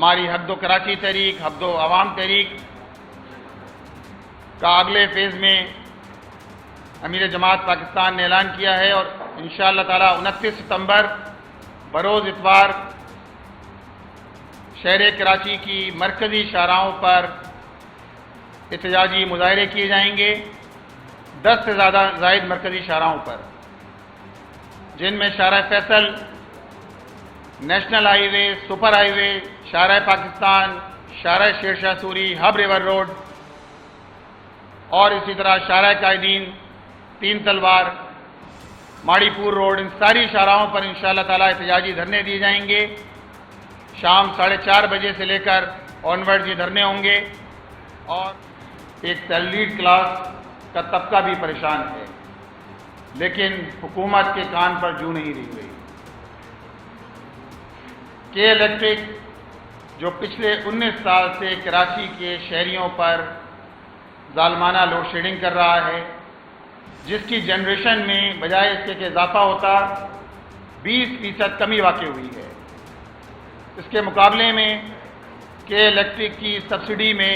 ہماری حق دو کراچی تحریک، حق دو عوام تحریک کا اگلے فیز میں امیر جماعت پاکستان نے اعلان کیا ہے اور انشاءاللہ تعالی 29 ستمبر بروز اتوار شہر کراچی کی مرکزی شاہراہوں پر احتجاجی مظاہرے کیے جائیں گے 10 سے زائد مرکزی شاہراہوں پر، جن میں شاہراہ فیصل، نیشنل ہائی وے، سپر ہائی وے، شاہراہ پاکستان، شاہراہ Sher Shah Suri, hub river road اور اسی طرح شاہراہ قائدین، تین تلوار، ماڑی پور روڈ، ان ساری شاہراہوں پر انشاءاللہ تعالی احتجاجی دھرنے دیے جائیں گے۔ شام 4:30 بجے سے لے کر آنورڈ یہ دھرنے ہوں گے اور ایک سیلریڈ کلاس کا طبقہ بھی پریشان ہے، لیکن حکومت کے کان پر جوں نہیں رہی گئی۔ کے الیکٹرک جو پچھلے 19 سال سے کراچی کے شہریوں پر ظالمانہ لوڈ شیڈنگ کر رہا ہے، جس کی جنریشن میں بجائے اس کے کہ اضافہ ہوتا 20% کمی واقع ہوئی ہے۔ اس کے مقابلے میں کے الیکٹرک کی سبسڈی میں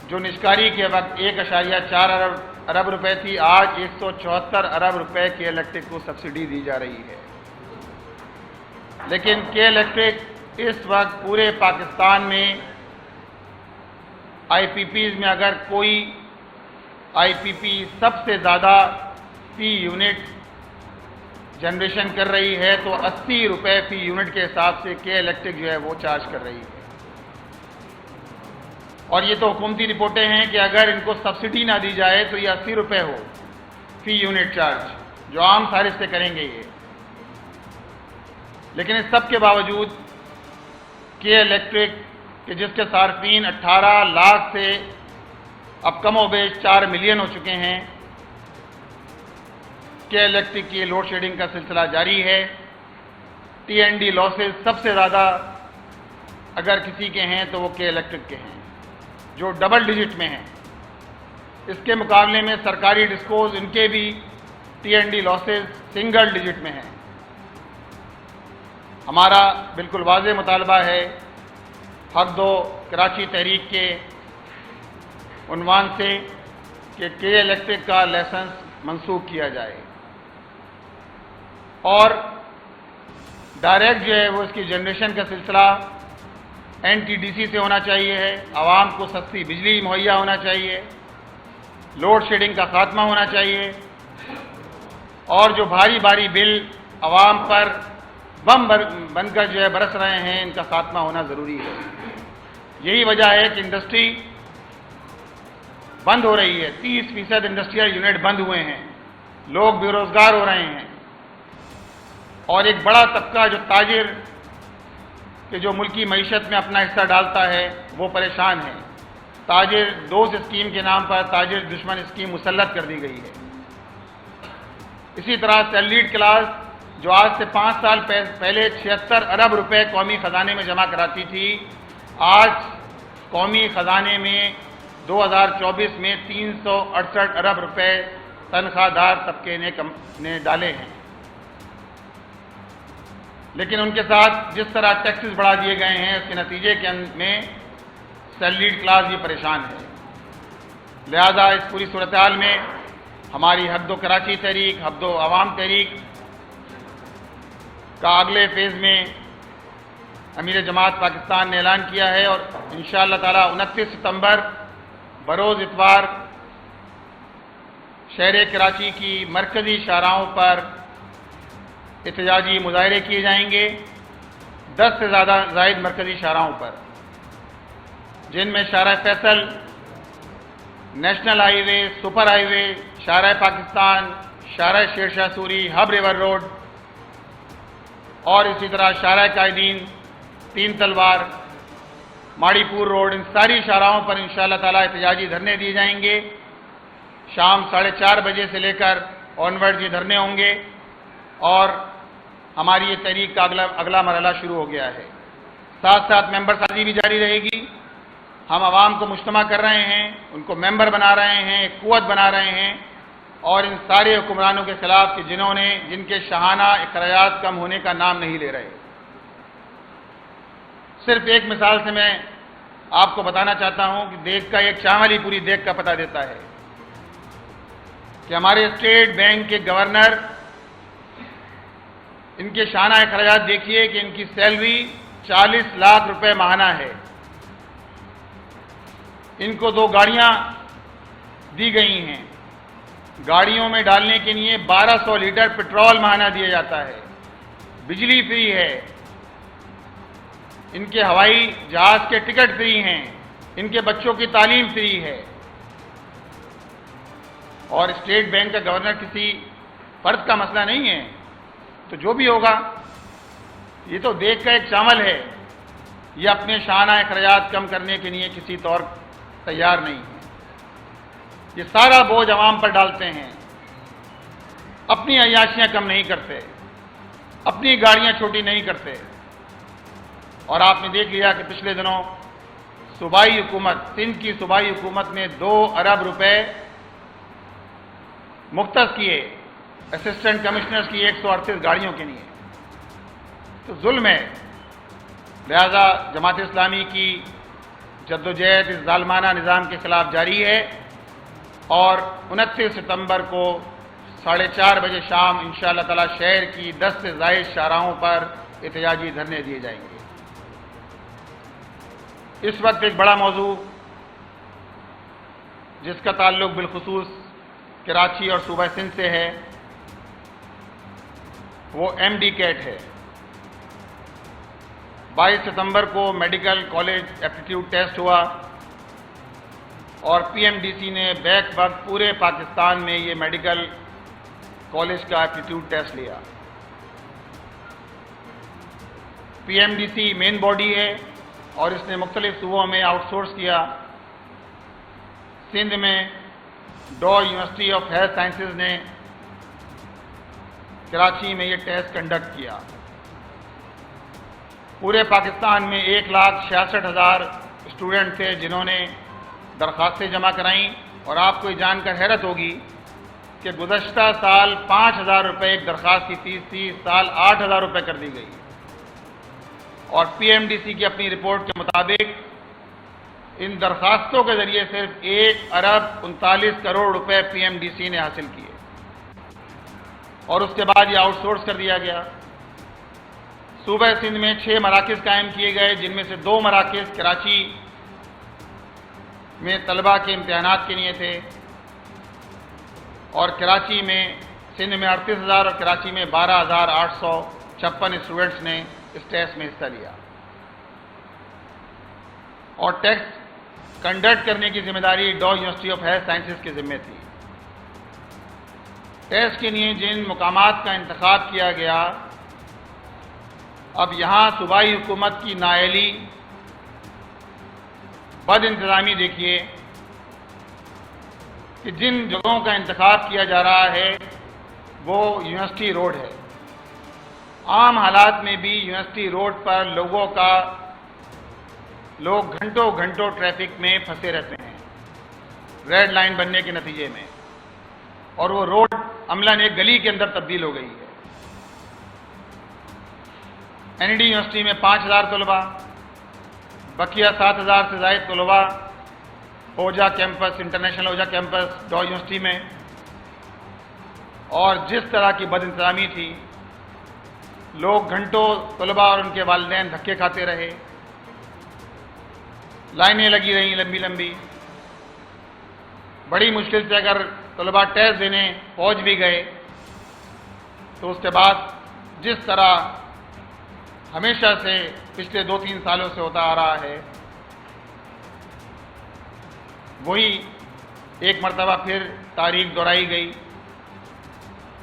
جو نشکاری کے وقت 1.4 ارب روپے تھی، آج 174 ارب روپے کے الیکٹرک کو سبسڈی دی جا رہی ہے۔ لیکن کے الیکٹرک اس وقت پورے پاکستان میں آئی پی پیز میں اگر کوئی آئی پی پی سب سے زیادہ فی یونٹ جنریشن کر رہی ہے تو 80 روپے فی یونٹ کے حساب سے کے الیکٹرک جو ہے وہ چارج کر رہی ہے۔ اور یہ تو حکومتی رپورٹیں ہیں کہ اگر ان کو سبسڈی نہ دی جائے تو یہ 80 روپے ہو فی یونٹ چارج، جو عام صارف سے کریں گے یہ۔ لیکن اس سب کے باوجود کے الیکٹرک کہ جس کے صارفین 18 لاکھ سے اب کم و بیش 4 ملین ہو چکے ہیں، کے الیکٹرک کی لوڈ شیڈنگ کا سلسلہ جاری ہے۔ ٹی این ڈی لاسز سب سے زیادہ اگر کسی کے ہیں تو وہ کے الیکٹرک کے ہیں، جو ڈبل ڈیجٹ میں ہیں۔ اس کے مقابلے میں سرکاری ڈسکوز ان کے بھی T and D losses single digit میں ہیں۔ ہمارا بالکل واضح مطالبہ ہے حق دو کراچی تحریک کے عنوان سے کہ کے الیکٹرک کا لائسنس منسوخ کیا جائے اور ڈائریکٹ جو ہے وہ اس کی جنریشن کا سلسلہ این ٹی ڈی سی سے ہونا چاہیے ہے، عوام کو سستی بجلی مہیا ہونا چاہیے، لوڈ شیڈنگ کا خاتمہ ہونا چاہیے اور جو بھاری بھاری بل عوام پر بم بن کر جو ہے برس رہے ہیں ان کا خاتمہ ہونا ضروری ہے۔ یہی وجہ ہے کہ انڈسٹری بند ہو رہی ہے، 30% انڈسٹریل یونٹ بند ہوئے ہیں، لوگ بے روزگار ہو رہے ہیں اور ایک بڑا طبقہ جو تاجر کہ جو ملکی معیشت میں اپنا حصہ ڈالتا ہے وہ پریشان ہے۔ تاجر دوست اسکیم کے نام پر تاجر دشمن اسکیم مسلط کر دی گئی ہے۔ اسی طرح سیلریڈ کلاس جو آج سے 5 سال پہلے 76 ارب روپے قومی خزانے میں جمع کراتی تھی، آج قومی خزانے میں 2024 میں 368 ارب روپے تنخواہ دار طبقے نے ڈالے ہیں۔ لیکن ان کے ساتھ جس طرح ٹیکسز بڑھا دیے گئے ہیں اس کے نتیجے کے میں سیلریڈ کلاس بھی پریشان ہے۔ لہذا اس پوری صورتحال میں ہماری حق دو کراچی تحریک، حق دو عوام تحریک کا اگلے فیز میں امیر جماعت پاکستان نے اعلان کیا ہے اور انشاءاللہ تعالی 29 ستمبر بروز اتوار شہر کراچی کی مرکزی شاہراہوں پر احتجاجی مظاہرے کیے جائیں گے 10 سے زائد مرکزی شاہراہوں پر، جن میں شاہراہ فیصل، نیشنل ہائی وے، سپر ہائی وے، شاہراہ پاکستان، شاہراہ Sher Shah Suri, hub river road اور اسی طرح شاہراہ قائدین، تین تلوار، ماڑی پور روڈ، ان ساری شاہراہوں پر انشاءاللہ تعالی احتجاجی دھرنے دیے جائیں گے۔ شام 4:30 بجے سے لے کر آنورڈ یہ دھرنے ہوں گے اور ہماری یہ تحریک کا اگلا مرحلہ شروع ہو گیا ہے۔ ساتھ ساتھ ممبر سازی بھی جاری رہے گی۔ ہم عوام کو مجتمع کر رہے ہیں، ان کو ممبر بنا رہے ہیں، ایک قوت بنا رہے ہیں اور ان سارے حکمرانوں کے خلاف کہ جن کے شاہانہ اخراجات کم ہونے کا نام نہیں لے رہے۔ صرف ایک مثال سے میں آپ کو بتانا چاہتا ہوں کہ دیگ کا ایک چاول ہی پوری دیگ کا پتہ دیتا ہے کہ ہمارے اسٹیٹ بینک کے گورنر، ان کے شانہ اخراجات دیکھیے کہ ان کی سیلری 40 لاکھ روپے ماہانہ ہے. ان کو 2 گاڑیاں دی گئی ہیں. گاڑیوں میں ڈالنے کے لیے 1200 لیٹر پٹرول ماہانہ دیا جاتا ہے. بجلی فری ہے. ان کے ہوائی جہاز کے ٹکٹ فری ہیں. ان کے بچوں کی تعلیم فری ہے. اور اسٹیٹ بینک کا گورنر کسی فرد کا مسئلہ نہیں ہے. تو جو بھی ہوگا یہ تو دیگ کا ایک چاول ہے. یہ اپنے شانہ اخراجات کم کرنے کے لیے کسی طور تیار نہیں ہے. یہ سارا بوجھ عوام پر ڈالتے ہیں. اپنی عیاشیاں کم نہیں کرتے. اپنی گاڑیاں چھوٹی نہیں کرتے. اور آپ نے دیکھ لیا کہ پچھلے دنوں صوبائی حکومت، سندھ کی صوبائی حکومت نے 2 ارب روپے مختص کیے اسسٹنٹ کمشنرز کی 138 گاڑیوں کے لیے. تو ظلم ہے. لہذا جماعت اسلامی کی جدوجہد اس ظالمانہ نظام کے خلاف جاری ہے اور 29 ستمبر کو 4:30 بجے شام انشاءاللہ تعالی شہر کی 10 سے زائد شاہراہوں پر احتجاجی دھرنے دیے جائیں گے. اس وقت ایک بڑا موضوع جس کا تعلق بالخصوص کراچی اور صوبہ سندھ سے ہے وہ MD کیٹ ہے. 22 ستمبر کو میڈیکل کالج ایپٹیٹیوڈ ٹیسٹ ہوا اور PMDC نے بیک وقت پورے پاکستان میں یہ میڈیکل کالج کا ایپٹیٹیوڈ ٹیسٹ لیا. PMDC مین باڈی ہے اور اس نے مختلف صوبوں میں آؤٹ سورس کیا. سندھ میں do university of health sciences نے کراچی میں یہ ٹیسٹ کنڈکٹ کیا. پورے پاکستان میں 1,66,000 اسٹوڈنٹ تھے جنہوں نے درخواستیں جمع کرائیں. اور آپ کو یہ جان کر حیرت ہوگی کہ گزشتہ سال 5,000 روپے ایک درخواست کی فیس تھی، اس سال 8,000 روپے کر دی گئی. اور PMDC کی اپنی رپورٹ کے مطابق ان درخواستوں کے ذریعے صرف 1 ارب 39 کروڑ روپے PMDC نے حاصل کیے اور اس کے بعد یہ آؤٹ سورس کر دیا گیا. صوبہ سندھ میں 6 مراکز قائم کیے گئے جن میں سے 2 مراکز کراچی میں طلباء کے امتحانات کے لیے تھے اور کراچی میں سندھ میں 38,000 اور کراچی میں 12,856 اسٹوڈنٹس نے اس ٹیسٹ میں حصہ لیا. اور ٹیسٹ کنڈکٹ کرنے کی ذمہ داری do university of health sciences کے ذمہ تھی. ٹیسٹ کے لیے جن مقامات کا انتخاب کیا گیا، اب یہاں صوبائی حکومت کی نااہلی، بد انتظامی دیکھیے کہ جن جگہوں کا انتخاب کیا جا رہا ہے وہ یونیورسٹی روڈ ہے. عام حالات میں بھی یونیورسٹی روڈ پر لوگ گھنٹوں گھنٹوں ٹریفک میں پھنسے رہتے ہیں ریڈ لائن بننے کے نتیجے میں، اور وہ روڈ عملاً ایک گلی کے اندر تبدیل ہو گئی ہے. ND یونیورسٹی میں 5,000 طلباء، بقیہ 7,000 سے زائد طلباء Ojha campus, international Ojha campus Dow university میں. اور جس طرح کی بد انتظامی تھی، لوگ گھنٹوں طلباء اور ان کے والدین دھکے کھاتے رہے، لائنیں لگی رہیں لمبی لمبی. بڑی مشکل سے اگر طلباء ٹیسٹ دینے پہنچ بھی گئے تو اس کے بعد جس طرح ہمیشہ سے پچھلے 2-3 سالوں سے ہوتا آ رہا ہے، وہی ایک مرتبہ پھر تاریخ دہرائی گئی.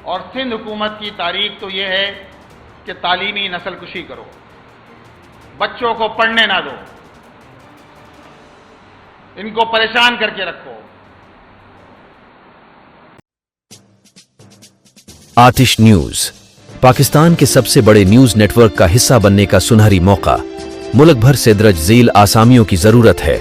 اور سندھ حکومت کی تاریخ تو یہ ہے کہ تعلیمی نسل کشی کرو، بچوں کو پڑھنے نہ دو، ان کو پریشان کر کے رکھو. آتش نیوز پاکستان کے سب سے بڑے نیوز نیٹ ورک کا حصہ بننے کا سنہری موقع. ملک بھر سے درج ذیل آسامیوں کی ضرورت ہے: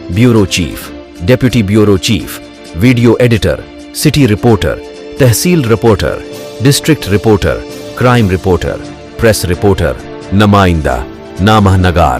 bureau chief, deputy bureau chief, video editor, city reporter, tehsil reporter, district reporter, crime reporter, press reporter, نمائندہ، نامہ نگار،